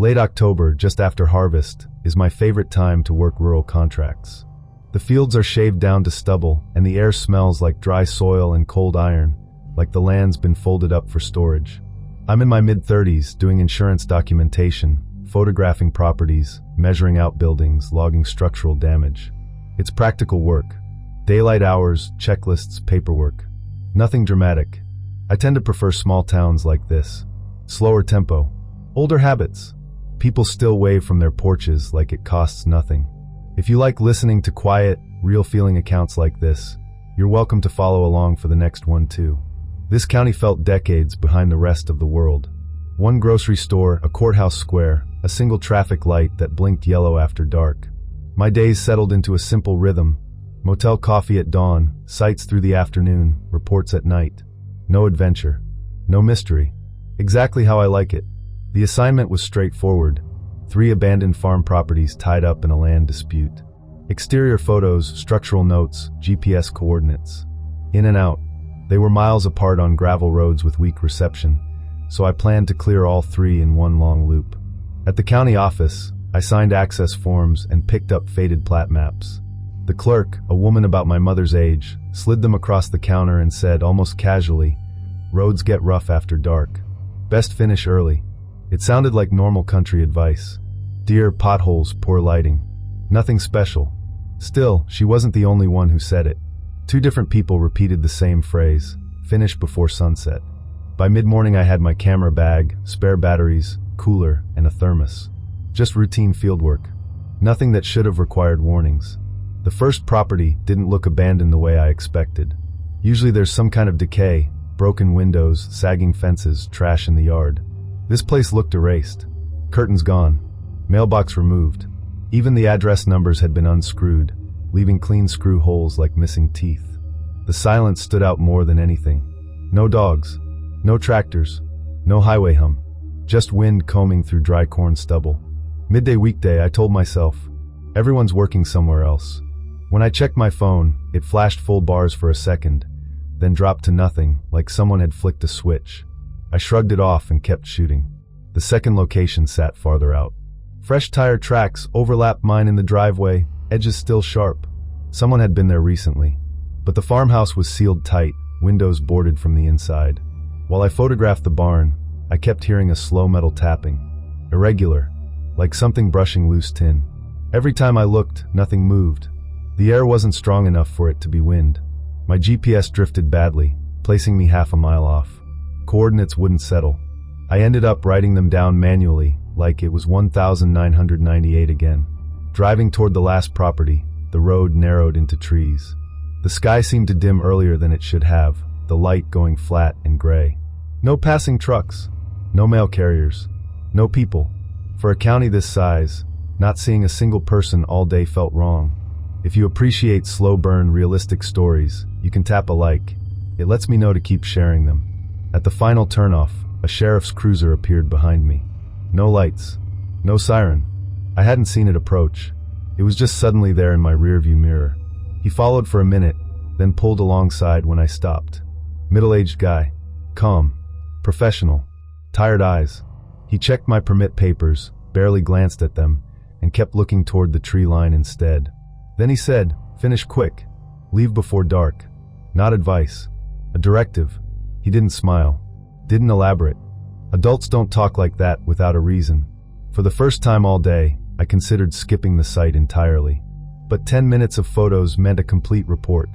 Late October, just after harvest, is my favorite time to work rural contracts. The fields are shaved down to stubble, and the air smells like dry soil and cold iron, like the land's been folded up for storage. I'm in my mid-30s doing insurance documentation, photographing properties, measuring out buildings, logging structural damage. It's practical work. Daylight hours, checklists, paperwork. Nothing dramatic. I tend to prefer small towns like this. Slower tempo. Older habits. People still wave from their porches like it costs nothing. If you like listening to quiet, real-feeling accounts like this, you're welcome to follow along for the next one too. This county felt decades behind the rest of the world. One grocery store, a courthouse square, a single traffic light that blinked yellow after dark. My days settled into a simple rhythm. Motel coffee at dawn, sights through the afternoon, reports at night. No adventure. No mystery. Exactly how I like it. The assignment was straightforward. 3 abandoned farm properties tied up in a land dispute. Exterior photos, structural notes, GPS coordinates. In and out. They were miles apart on gravel roads with weak reception, so I planned to clear all 3 in one long loop. At the county office, I signed access forms and picked up faded plat maps. The clerk, a woman about my mother's age, slid them across the counter and said, almost casually, "Roads get rough after dark. Best finish early." It sounded like normal country advice. Deer, potholes, poor lighting. Nothing special. Still, she wasn't the only one who said it. 2 different people repeated the same phrase, "Finish before sunset." By mid-morning I had my camera bag, spare batteries, cooler, and a thermos. Just routine fieldwork. Nothing that should have required warnings. The first property didn't look abandoned the way I expected. Usually there's some kind of decay, broken windows, sagging fences, trash in the yard. This place looked erased. Curtains gone. Mailbox removed. Even the address numbers had been unscrewed, leaving clean screw holes like missing teeth. The silence stood out more than anything. No dogs. No tractors. No highway hum. Just wind combing through dry corn stubble. Midday weekday, I told myself, everyone's working somewhere else. When I checked my phone, it flashed full bars for a second, then dropped to nothing, like someone had flicked a switch. I shrugged it off and kept shooting. The second location sat farther out. Fresh tire tracks overlapped mine in the driveway, edges still sharp. Someone had been there recently. But the farmhouse was sealed tight, windows boarded from the inside. While I photographed the barn, I kept hearing a slow metal tapping. Irregular, like something brushing loose tin. Every time I looked, nothing moved. The air wasn't strong enough for it to be wind. My GPS drifted badly, placing me half a mile off. Coordinates wouldn't settle. I ended up writing them down manually, like it was 1998 again. Driving toward the last property, the road narrowed into trees. The sky seemed to dim earlier than it should have, the light going flat and gray. No passing trucks. No mail carriers. No people. For a county this size, not seeing a single person all day felt wrong. If you appreciate slow-burn, realistic stories, you can tap a like. It lets me know to keep sharing them. At the final turnoff, a sheriff's cruiser appeared behind me. No lights. No siren. I hadn't seen it approach. It was just suddenly there in my rearview mirror. He followed for a minute, then pulled alongside when I stopped. Middle-aged guy. Calm. Professional. Tired eyes. He checked my permit papers, barely glanced at them, and kept looking toward the tree line instead. Then he said, "Finish quick. Leave before dark." Not advice. A directive. He didn't smile. Didn't elaborate. Adults don't talk like that without a reason. For the first time all day, I considered skipping the site entirely. But 10 minutes of photos meant a complete report.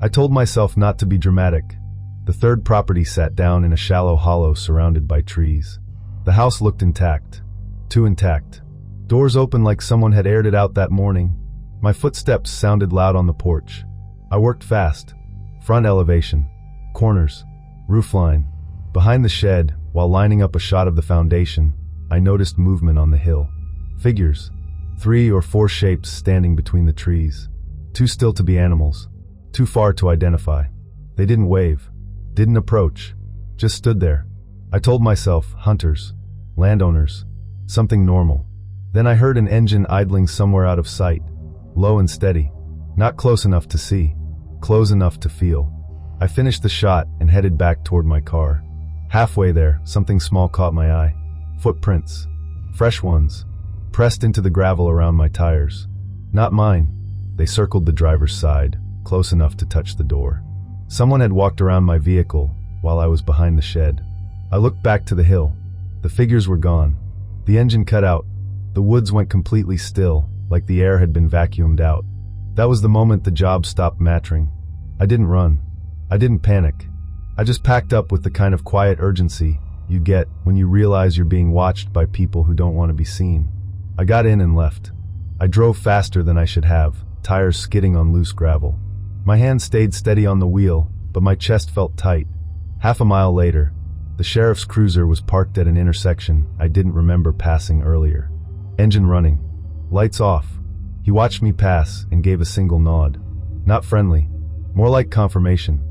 I told myself not to be dramatic. The third property sat down in a shallow hollow surrounded by trees. The house looked intact. Too intact. Doors open like someone had aired it out that morning. My footsteps sounded loud on the porch. I worked fast. Front elevation. Corners. Roofline. Behind the shed, while lining up a shot of the foundation, I noticed movement on the hill. Figures. 3 or 4 shapes standing between the trees. Too still to be animals. Too far to identify. They didn't wave. Didn't approach. Just stood there. I told myself, hunters. Landowners. Something normal. Then I heard an engine idling somewhere out of sight. Low and steady. Not close enough to see. Close enough to feel. I finished the shot and headed back toward my car. Halfway there, something small caught my eye. Footprints. fresh ones, pressed into the gravel around my tires. Not mine. They circled the driver's side, close enough to touch the door. Someone had walked around my vehicle while I was behind the shed. I looked back to the hill. The figures were gone. The engine cut out. The woods went completely still, like the air had been vacuumed out. That was the moment the job stopped mattering. I didn't run. I didn't panic. I just packed up with the kind of quiet urgency you get when you realize you're being watched by people who don't want to be seen. I got in and left. I drove faster than I should have, tires skidding on loose gravel. My hand stayed steady on the wheel, but my chest felt tight. Half a mile later, the sheriff's cruiser was parked at an intersection I didn't remember passing earlier. Engine running. Lights off. He watched me pass and gave a single nod. Not friendly. More like confirmation.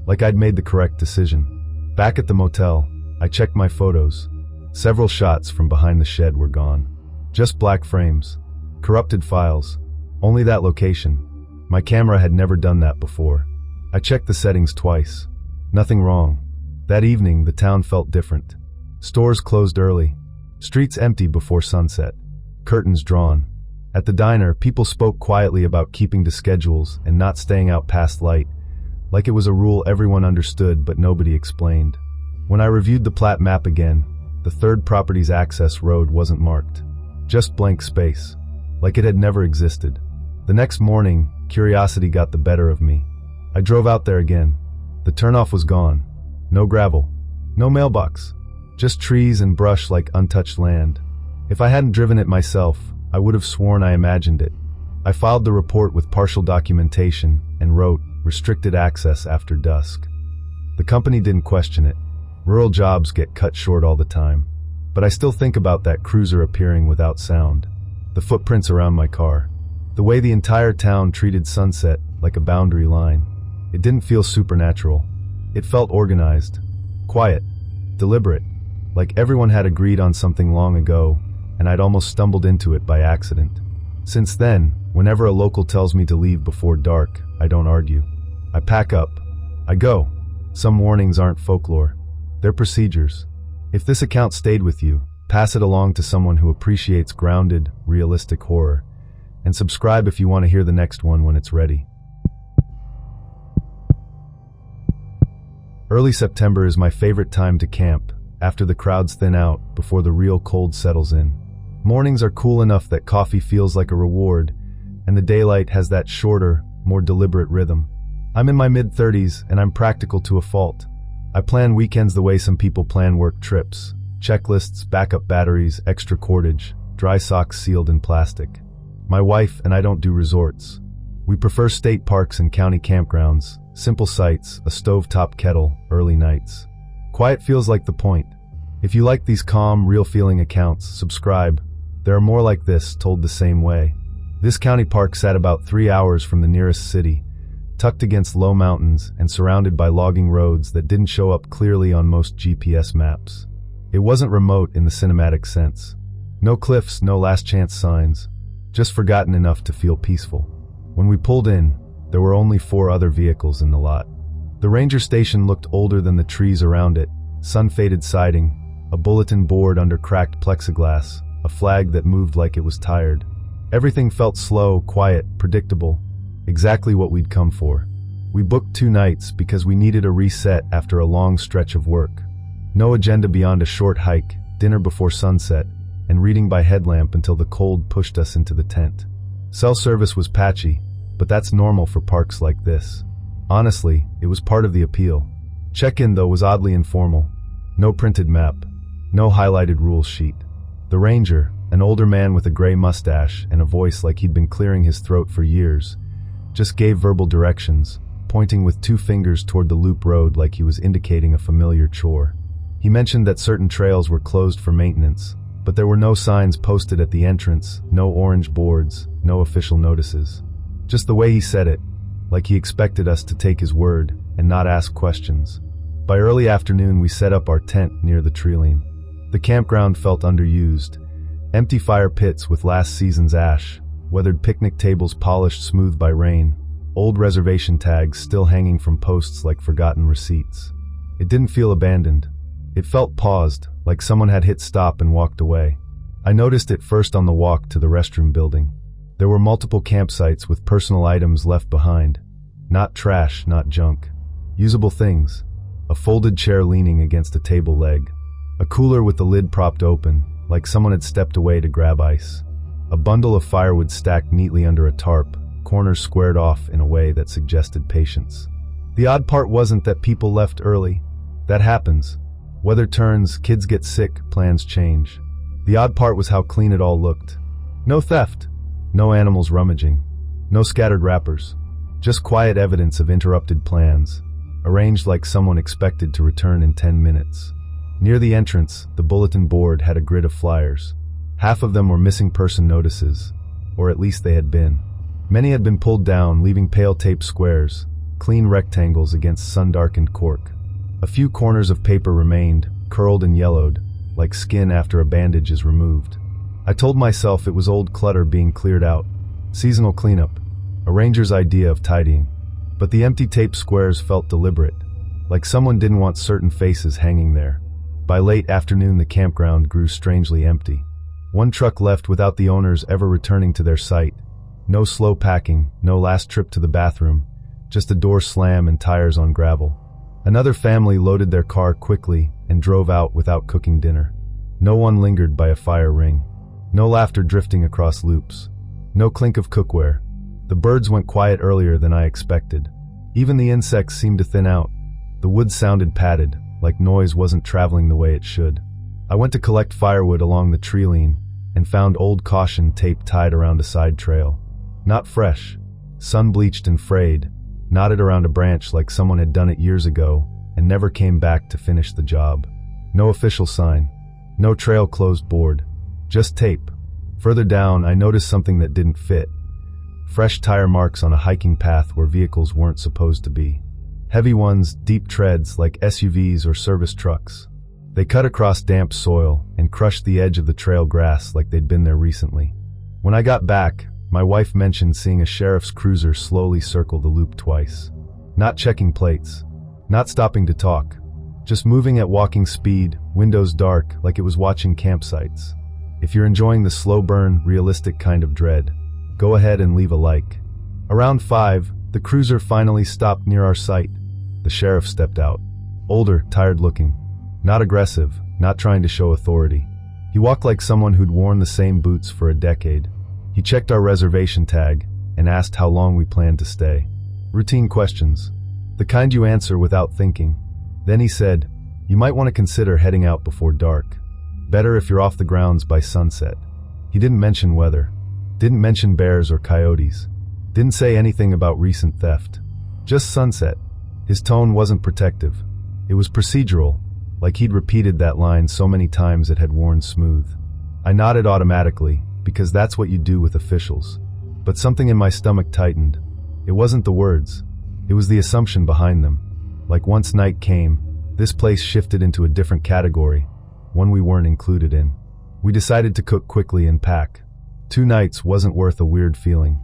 Like I'd made the correct decision. Back at the motel, I checked my photos. Several shots from behind the shed were gone. Just black frames. Corrupted files. Only that location. My camera had never done that before. I checked the settings twice. Nothing wrong. That evening, the town felt different. Stores closed early. Streets empty before sunset. Curtains drawn. At the diner, people spoke quietly about keeping to schedules and not staying out past light, like it was a rule everyone understood but nobody explained. When I reviewed the plat map again, the third property's access road wasn't marked. Just blank space. Like it had never existed. The next morning, curiosity got the better of me. I drove out there again. The turnoff was gone. No gravel. No mailbox. Just trees and brush like untouched land. If I hadn't driven it myself, I would have sworn I imagined it. I filed the report with partial documentation and wrote, "Restricted access after dusk." The company didn't question it. Rural jobs get cut short all the time. But I still think about that cruiser appearing without sound. The footprints around my car. The way the entire town treated sunset like a boundary line. It didn't feel supernatural. It felt organized. Quiet. Deliberate. Like everyone had agreed on something long ago, and I'd almost stumbled into it by accident. Since then, whenever a local tells me to leave before dark, I don't argue. I pack up. I go. Some warnings aren't folklore. They're procedures. If this account stayed with you, pass it along to someone who appreciates grounded, realistic horror. And subscribe if you want to hear the next one when it's ready. Early September is my favorite time to camp, after the crowds thin out, before the real cold settles in. Mornings are cool enough that coffee feels like a reward, and the daylight has that shorter, more deliberate rhythm. I'm in my mid-30s, and I'm practical to a fault. I plan weekends the way some people plan work trips. Checklists, backup batteries, extra cordage, dry socks sealed in plastic. My wife and I don't do resorts. We prefer state parks and county campgrounds, simple sights, a stovetop kettle, early nights. Quiet feels like the point. If you like these calm, real-feeling accounts, subscribe. There are more like this, told the same way. This county park sat about 3 hours from the nearest city, tucked against low mountains and surrounded by logging roads that didn't show up clearly on most GPS maps. It wasn't remote in the cinematic sense. No cliffs, no last chance signs. Just forgotten enough to feel peaceful. When we pulled in, there were only 4 other vehicles in the lot. The ranger station looked older than the trees around it, sun-faded siding, a bulletin board under cracked plexiglass, a flag that moved like it was tired. Everything felt slow, quiet, predictable, exactly what we'd come for. We booked 2 nights because we needed a reset after a long stretch of work. No agenda beyond a short hike, dinner before sunset, and reading by headlamp until the cold pushed us into the tent. Cell service was patchy, but that's normal for parks like this. Honestly, it was part of the appeal. Check-in, though, was oddly informal. No printed map. No highlighted rules sheet. The ranger, an older man with a gray mustache and a voice like he'd been clearing his throat for years, just gave verbal directions, pointing with 2 fingers toward the loop road like he was indicating a familiar chore. He mentioned that certain trails were closed for maintenance, but there were no signs posted at the entrance, no orange boards, no official notices. Just the way he said it, like he expected us to take his word and not ask questions. By early afternoon, we set up our tent near the treeline. The campground felt underused. Empty fire pits with last season's ash, weathered picnic tables polished smooth by rain, old reservation tags still hanging from posts like forgotten receipts. It didn't feel abandoned. It felt paused, like someone had hit stop and walked away. I noticed it first on the walk to the restroom building. There were multiple campsites with personal items left behind. Not trash, not junk. Usable things. A folded chair leaning against a table leg. A cooler with the lid propped open, like someone had stepped away to grab ice. A bundle of firewood stacked neatly under a tarp, corners squared off in a way that suggested patience. The odd part wasn't that people left early. That happens. Weather turns, kids get sick, plans change. The odd part was how clean it all looked. No theft. No animals rummaging. No scattered wrappers. Just quiet evidence of interrupted plans, arranged like someone expected to return in 10 minutes. Near the entrance, the bulletin board had a grid of flyers. Half of them were missing person notices, or at least they had been. Many had been pulled down, leaving pale tape squares, clean rectangles against sun-darkened cork. A few corners of paper remained, curled and yellowed, like skin after a bandage is removed. I told myself it was old clutter being cleared out, seasonal cleanup, a ranger's idea of tidying. But the empty tape squares felt deliberate, like someone didn't want certain faces hanging there. By late afternoon, the campground grew strangely empty. One truck left without the owners ever returning to their site. No slow packing, no last trip to the bathroom, just a door slam and tires on gravel. Another family loaded their car quickly and drove out without cooking dinner. No one lingered by a fire ring. No laughter drifting across loops. No clink of cookware. The birds went quiet earlier than I expected. Even the insects seemed to thin out. The wood sounded padded, like noise wasn't traveling the way it should. I went to collect firewood along the tree line and found old caution tape tied around a side trail. Not fresh. Sun-bleached and frayed, knotted around a branch like someone had done it years ago and never came back to finish the job. No official sign. No trail closed board. Just tape. Further down, I noticed something that didn't fit. Fresh tire marks on a hiking path where vehicles weren't supposed to be. Heavy ones, deep treads like SUVs or service trucks. They cut across damp soil and crushed the edge of the trail grass like they'd been there recently. When I got back, my wife mentioned seeing a sheriff's cruiser slowly circle the loop twice. Not checking plates. Not stopping to talk. Just moving at walking speed, windows dark, like it was watching campsites. If you're enjoying the slow burn, realistic kind of dread, go ahead and leave a like. Around 5, the cruiser finally stopped near our site. The sheriff stepped out. Older, tired looking. Not aggressive, not trying to show authority. He walked like someone who'd worn the same boots for a decade. He checked our reservation tag and asked how long we planned to stay. Routine questions. The kind you answer without thinking. Then he said, "You might want to consider heading out before dark. Better if you're off the grounds by sunset." He didn't mention weather. Didn't mention bears or coyotes. Didn't say anything about recent theft. Just sunset. His tone wasn't protective. It was procedural, like he'd repeated that line so many times it had worn smooth. I nodded automatically, because that's what you do with officials. But something in my stomach tightened. It wasn't the words. It was the assumption behind them. Like once night came, this place shifted into a different category, one we weren't included in. We decided to cook quickly and pack. 2 nights wasn't worth a weird feeling.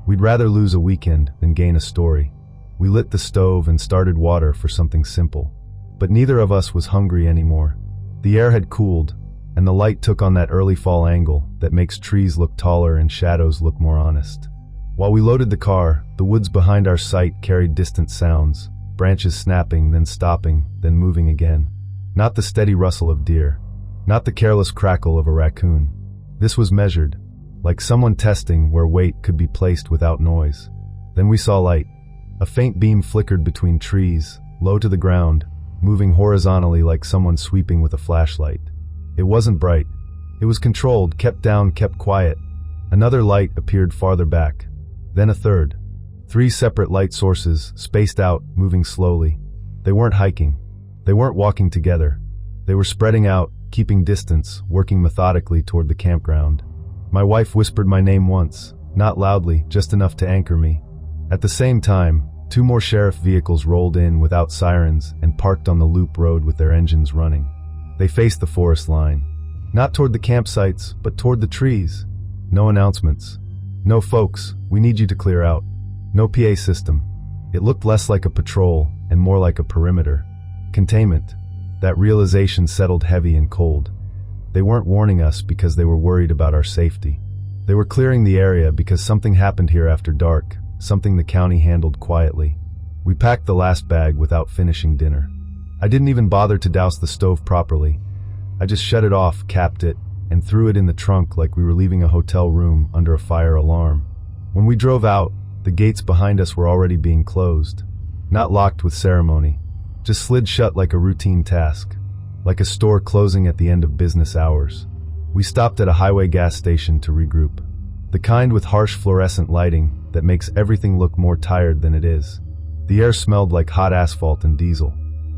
We'd rather lose a weekend than gain a story. We lit the stove and started water for something simple. But neither of us was hungry anymore. The air had cooled, and the light took on that early fall angle that makes trees look taller and shadows look more honest. While we loaded the car, the woods behind our site carried distant sounds, branches snapping, then stopping, then moving again. Not the steady rustle of deer. Not the careless crackle of a raccoon. This was measured, like someone testing where weight could be placed without noise. Then we saw light. A faint beam flickered between trees, low to the ground, moving horizontally like someone sweeping with a flashlight. It wasn't bright. It was controlled, kept down, kept quiet. Another light appeared farther back. Then a third. 3 separate light sources, spaced out, moving slowly. They weren't hiking. They weren't walking together. They were spreading out, keeping distance, working methodically toward the campground. My wife whispered my name once, not loudly, just enough to anchor me. At the same time, 2 more sheriff vehicles rolled in without sirens and parked on the loop road with their engines running. They faced the forest line. Not toward the campsites, but toward the trees. No announcements. No folks, we need you to clear out. No PA system. It looked less like a patrol and more like a perimeter. Containment. That realization settled heavy and cold. They weren't warning us because they were worried about our safety. They were clearing the area because something happened here after dark, something the county handled quietly. We packed the last bag without finishing dinner. I didn't even bother to douse the stove properly. I just shut it off, capped it, and threw it in the trunk like we were leaving a hotel room under a fire alarm. When we drove out, the gates behind us were already being closed. Not locked with ceremony, just slid shut like a routine task, like a store closing at the end of business hours. We stopped at a highway gas station to regroup. The kind with harsh fluorescent lighting that makes everything look more tired than it is. The air smelled like hot asphalt and diesel.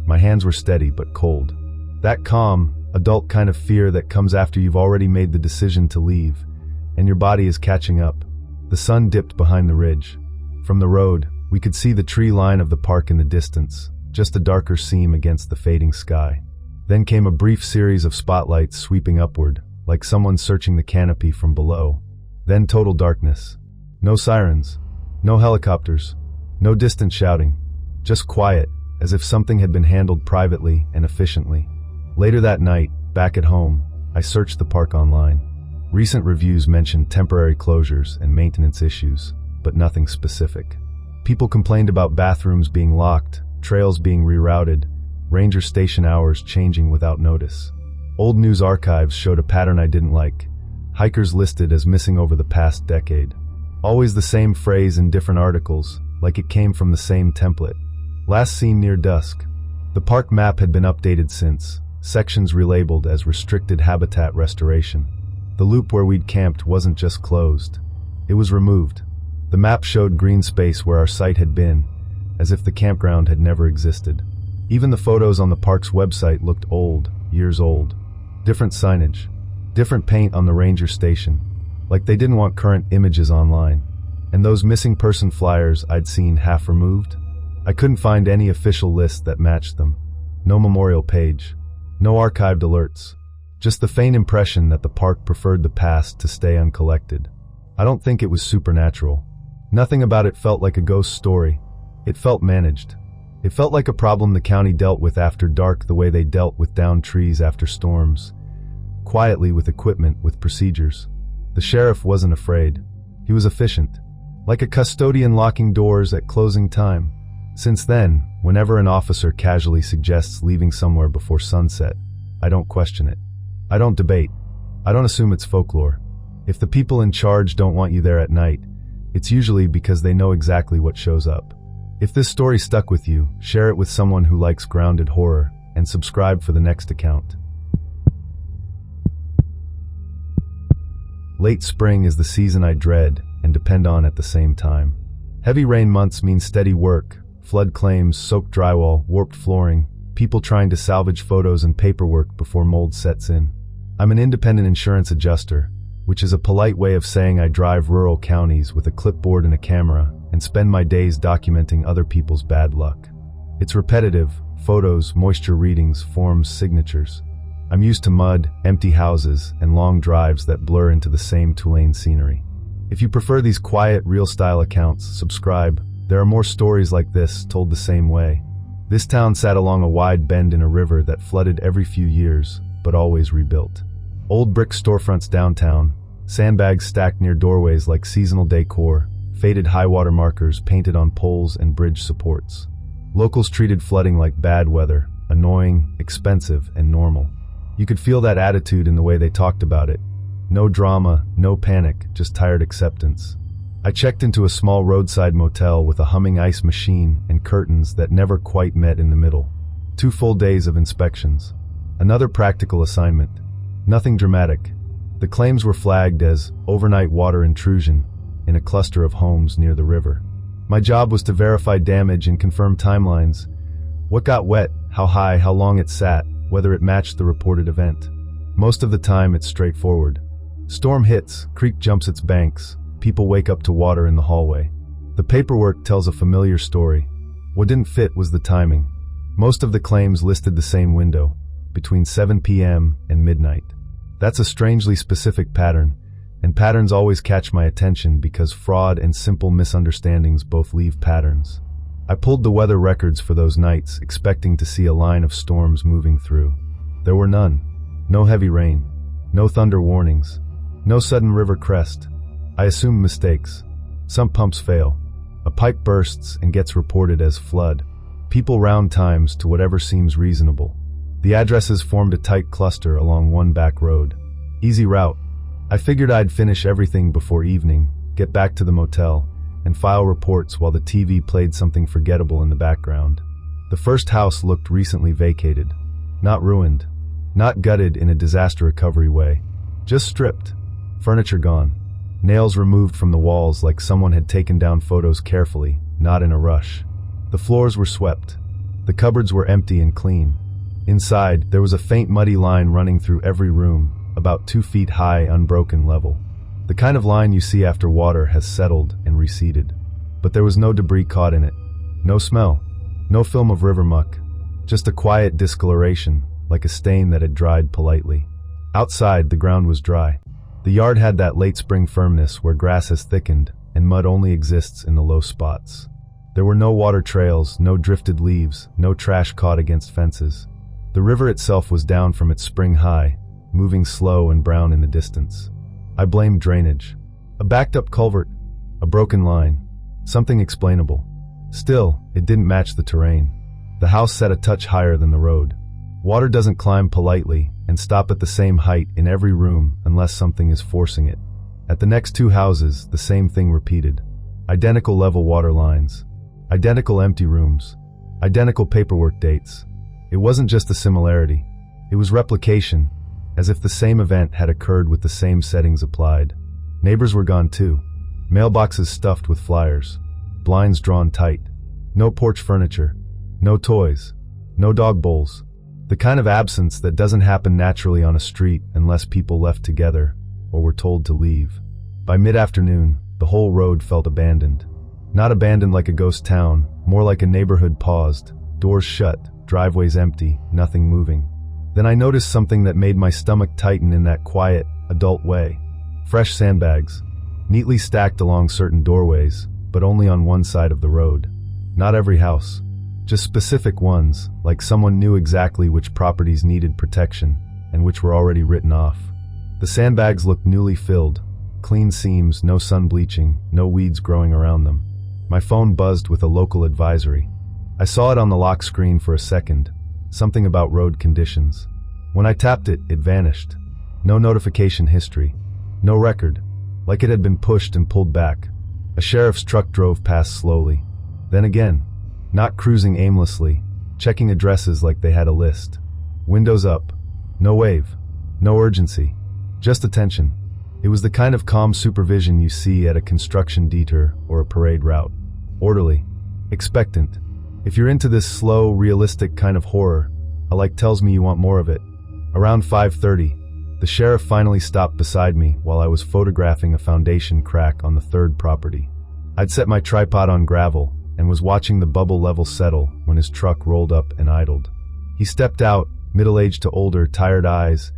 My hands were steady but cold. That calm, adult kind of fear that comes after you've already made the decision to leave, and your body is catching up. The sun dipped behind the ridge. From the road, we could see the tree line of the park in the distance, just a darker seam against the fading sky. Then came a brief series of spotlights sweeping upward, like someone searching the canopy from below. Then total darkness. No sirens, no helicopters, no distant shouting. Just quiet, as if something had been handled privately and efficiently. Later that night, back at home, I searched the park online. Recent reviews mentioned temporary closures and maintenance issues, but nothing specific. People complained about bathrooms being locked, trails being rerouted, ranger station hours changing without notice. Old news archives showed a pattern I didn't like. Hikers listed as missing over the past decade. Always the same phrase in different articles, like it came from the same template. Last seen near dusk. The park map had been updated since, sections relabeled as restricted habitat restoration. The loop where we'd camped wasn't just closed. It was removed. The map showed green space where our site had been, as if the campground had never existed. Even the photos on the park's website looked old, years old. Different signage, different paint on the ranger station, like they didn't want current images online. And those missing person flyers I'd seen half removed? I couldn't find any official list that matched them. No memorial page, no archived alerts. Just the faint impression that the park preferred the past to stay uncollected. I don't think it was supernatural. Nothing about it felt like a ghost story. It felt managed. It felt like a problem the county dealt with after dark the way they dealt with downed trees after storms. Quietly, with equipment, with procedures. The sheriff wasn't afraid. He was efficient. Like a custodian locking doors at closing time. Since then, whenever an officer casually suggests leaving somewhere before sunset, I don't question it. I don't debate. I don't assume it's folklore. If the people in charge don't want you there at night, it's usually because they know exactly what shows up. If this story stuck with you, share it with someone who likes grounded horror, and subscribe for the next account. Late spring is the season I dread and depend on at the same time. Heavy rain months mean steady work, flood claims, soaked drywall, warped flooring, people trying to salvage photos and paperwork before mold sets in. I'm an independent insurance adjuster, which is a polite way of saying I drive rural counties with a clipboard and a camera and spend my days documenting other people's bad luck. It's repetitive, photos, moisture readings, forms, signatures. I'm used to mud, empty houses, and long drives that blur into the same two-lane scenery. If you prefer these quiet, real-style accounts, subscribe. There are more stories like this, told the same way. This town sat along a wide bend in a river that flooded every few years, but always rebuilt. Old brick storefronts downtown, sandbags stacked near doorways like seasonal decor, faded high-water markers painted on poles and bridge supports. Locals treated flooding like bad weather, annoying, expensive, and normal. You could feel that attitude in the way they talked about it. No drama, no panic, just tired acceptance. I checked into a small roadside motel with a humming ice machine and curtains that never quite met in the middle. 2 full days of inspections. Another practical assignment. Nothing dramatic. The claims were flagged as overnight water intrusion in a cluster of homes near the river. My job was to verify damage and confirm timelines. What got wet, how high, how long it sat, whether it matched the reported event. Most of the time it's straightforward. Storm hits, creek jumps its banks, people wake up to water in the hallway. The paperwork tells a familiar story. What didn't fit was the timing. Most of the claims listed the same window, between 7 p.m. and midnight. That's a strangely specific pattern, and patterns always catch my attention because fraud and simple misunderstandings both leave patterns. I pulled the weather records for those nights, expecting to see a line of storms moving through. There were none. No heavy rain. No thunder warnings. No sudden river crest. I assumed mistakes. Sump pumps fail. A pipe bursts and gets reported as flood. People round times to whatever seems reasonable. The addresses formed a tight cluster along one back road. Easy route. I figured I'd finish everything before evening, get back to the motel, and file reports while the TV played something forgettable in the background. The first house looked recently vacated. Not ruined. Not gutted in a disaster recovery way. Just stripped. Furniture gone. Nails removed from the walls like someone had taken down photos carefully, not in a rush. The floors were swept. The cupboards were empty and clean. Inside, there was a faint muddy line running through every room, about 2 feet high, unbroken level. The kind of line you see after water has settled and receded. But there was no debris caught in it. No smell. No film of river muck. Just a quiet discoloration, like a stain that had dried politely. Outside, the ground was dry. The yard had that late spring firmness where grass has thickened and mud only exists in the low spots. There were no water trails, no drifted leaves, no trash caught against fences. The river itself was down from its spring high, moving slow and brown in the distance. I blamed drainage. A backed-up culvert. A broken line. Something explainable. Still, it didn't match the terrain. The house sat a touch higher than the road. Water doesn't climb politely and stop at the same height in every room unless something is forcing it. At the next 2 houses, the same thing repeated. Identical level water lines. Identical empty rooms. Identical paperwork dates. It wasn't just a similarity. It was replication, as if the same event had occurred with the same settings applied. Neighbors were gone too. Mailboxes stuffed with flyers. Blinds drawn tight. No porch furniture. No toys. No dog bowls. The kind of absence that doesn't happen naturally on a street unless people left together or were told to leave. By mid-afternoon, the whole road felt abandoned. Not abandoned like a ghost town, more like a neighborhood paused, doors shut, driveways empty, nothing moving. Then I noticed something that made my stomach tighten in that quiet, adult way. Fresh sandbags, neatly stacked along certain doorways, but only on one side of the road. Not every house. Just specific ones, like someone knew exactly which properties needed protection and which were already written off. The sandbags looked newly filled, clean seams, no sun bleaching, no weeds growing around them. My phone buzzed with a local advisory. I saw it on the lock screen for a second, something about road conditions. When I tapped it, it vanished. No notification history. No record, like it had been pushed and pulled back. A sheriff's truck drove past slowly. Then again. Not cruising aimlessly, checking addresses like they had a list. Windows up. No wave. No urgency. Just attention. It was the kind of calm supervision you see at a construction detour or a parade route. Orderly. Expectant. If you're into this slow, realistic kind of horror, a like tells me you want more of it. Around 5:30, the sheriff finally stopped beside me while I was photographing a foundation crack on the 3rd property. I'd set my tripod on gravel and was watching the bubble level settle when his truck rolled up and idled. He stepped out, middle-aged to older, tired eyes,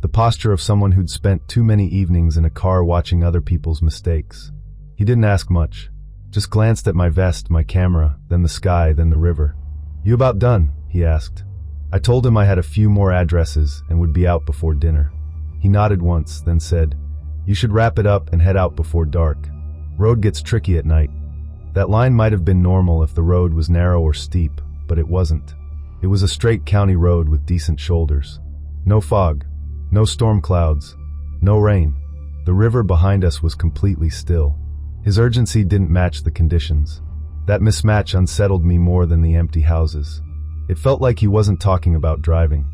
the posture of someone who'd spent too many evenings in a car watching other people's mistakes. He didn't ask much, just glanced at my vest, my camera, then the sky, then the river. "You about done?" he asked. I told him I had a few more addresses and would be out before dinner. He nodded once, then said, "You should wrap it up and head out before dark. Road gets tricky at night." That line might have been normal if the road was narrow or steep, but it wasn't. It was a straight county road with decent shoulders. No fog, no storm clouds, no rain. The river behind us was completely still. His urgency didn't match the conditions. That mismatch unsettled me more than the empty houses. It felt like he wasn't talking about driving.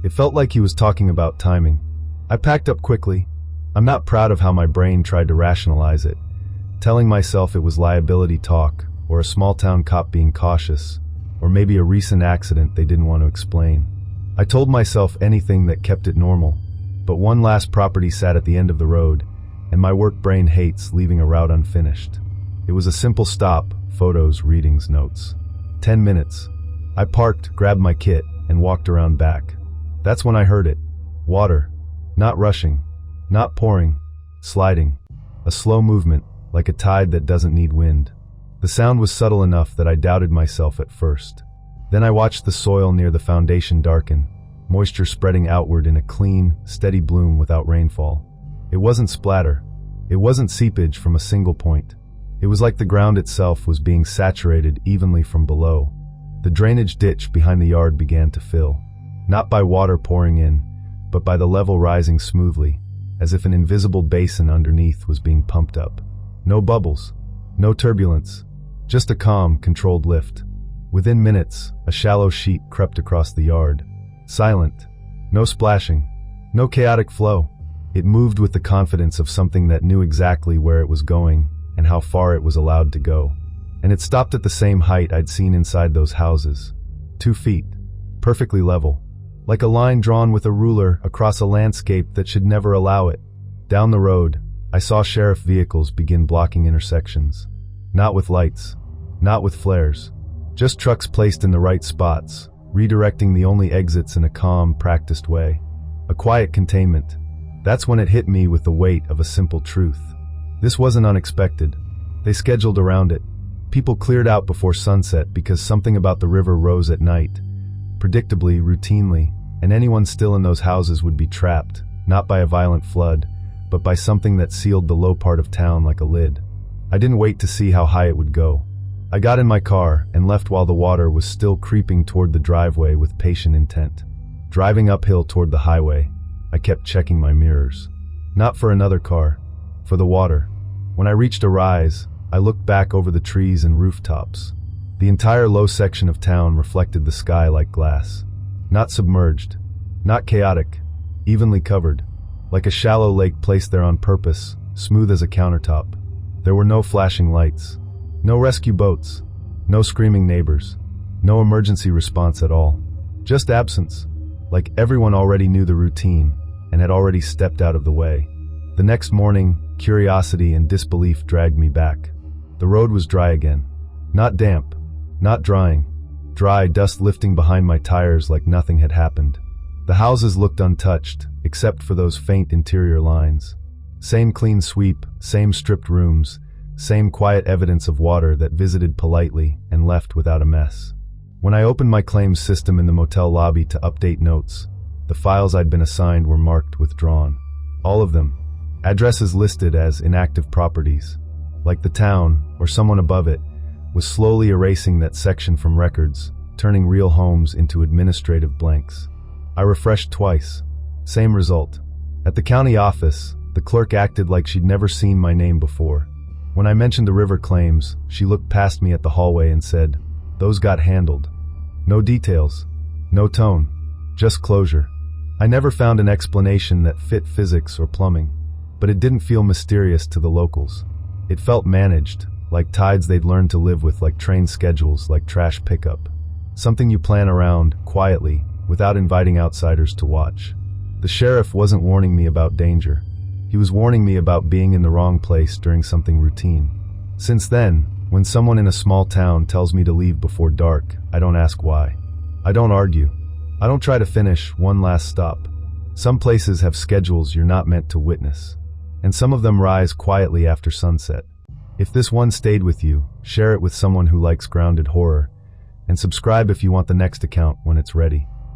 It felt like he was talking about timing. I packed up quickly. I'm not proud of how my brain tried to rationalize it, telling myself it was liability talk, or a small-town cop being cautious, or maybe a recent accident they didn't want to explain. I told myself anything that kept it normal, but one last property sat at the end of the road, and my work brain hates leaving a route unfinished. It was a simple stop, photos, readings, notes. 10 minutes. I parked, grabbed my kit, and walked around back. That's when I heard it. Water. Not rushing. Not pouring. Sliding. A slow movement, like a tide that doesn't need wind. The sound was subtle enough that I doubted myself at first. Then I watched the soil near the foundation darken, moisture spreading outward in a clean, steady bloom without rainfall. It wasn't splatter. It wasn't seepage from a single point. It was like the ground itself was being saturated evenly from below. The drainage ditch behind the yard began to fill, not by water pouring in, but by the level rising smoothly, as if an invisible basin underneath was being pumped up. No bubbles, no turbulence, just a calm, controlled lift. Within minutes, a shallow sheet crept across the yard. Silent, no splashing, no chaotic flow. It moved with the confidence of something that knew exactly where it was going and how far it was allowed to go. And it stopped at the same height I'd seen inside those houses. 2 feet, perfectly level, like a line drawn with a ruler across a landscape that should never allow it. Down the road, I saw sheriff vehicles begin blocking intersections. Not with lights, not with flares, just trucks placed in the right spots, redirecting the only exits in a calm, practiced way. A quiet containment. That's when it hit me with the weight of a simple truth. This wasn't unexpected. They scheduled around it. People cleared out before sunset because something about the river rose at night, predictably, routinely, and anyone still in those houses would be trapped, not by a violent flood, but by something that sealed the low part of town like a lid. I didn't wait to see how high it would go. I got in my car and left while the water was still creeping toward the driveway with patient intent. Driving uphill toward the highway, I kept checking my mirrors. Not for another car, for the water. When I reached a rise, I looked back over the trees and rooftops. The entire low section of town reflected the sky like glass. Not submerged, not chaotic, evenly covered, like a shallow lake placed there on purpose, smooth as a countertop. There were no flashing lights, no rescue boats, no screaming neighbors, no emergency response at all. Just absence, like everyone already knew the routine and had already stepped out of the way. The next morning, curiosity and disbelief dragged me back. The road was dry again. Not damp, not drying. Dry, dust lifting behind my tires like nothing had happened. The houses looked untouched, except for those faint interior lines. Same clean sweep, same stripped rooms, same quiet evidence of water that visited politely and left without a mess. When I opened my claims system in the motel lobby to update notes, the files I'd been assigned were marked withdrawn. All of them. Addresses listed as inactive properties. Like the town, or someone above it, was slowly erasing that section from records, turning real homes into administrative blanks. I refreshed twice. Same result. At the county office, the clerk acted like she'd never seen my name before. When I mentioned the river claims, she looked past me at the hallway and said, "Those got handled." No details, no tone, just closure. I never found an explanation that fit physics or plumbing, but it didn't feel mysterious to the locals. It felt managed, like tides they'd learned to live with, like train schedules, like trash pickup. Something you plan around, quietly, without inviting outsiders to watch. The sheriff wasn't warning me about danger. He was warning me about being in the wrong place during something routine. Since then, when someone in a small town tells me to leave before dark, I don't ask why. I don't argue. I don't try to finish one last stop. Some places have schedules you're not meant to witness, and some of them rise quietly after sunset. If this one stayed with you, share it with someone who likes grounded horror, and subscribe if you want the next account when it's ready.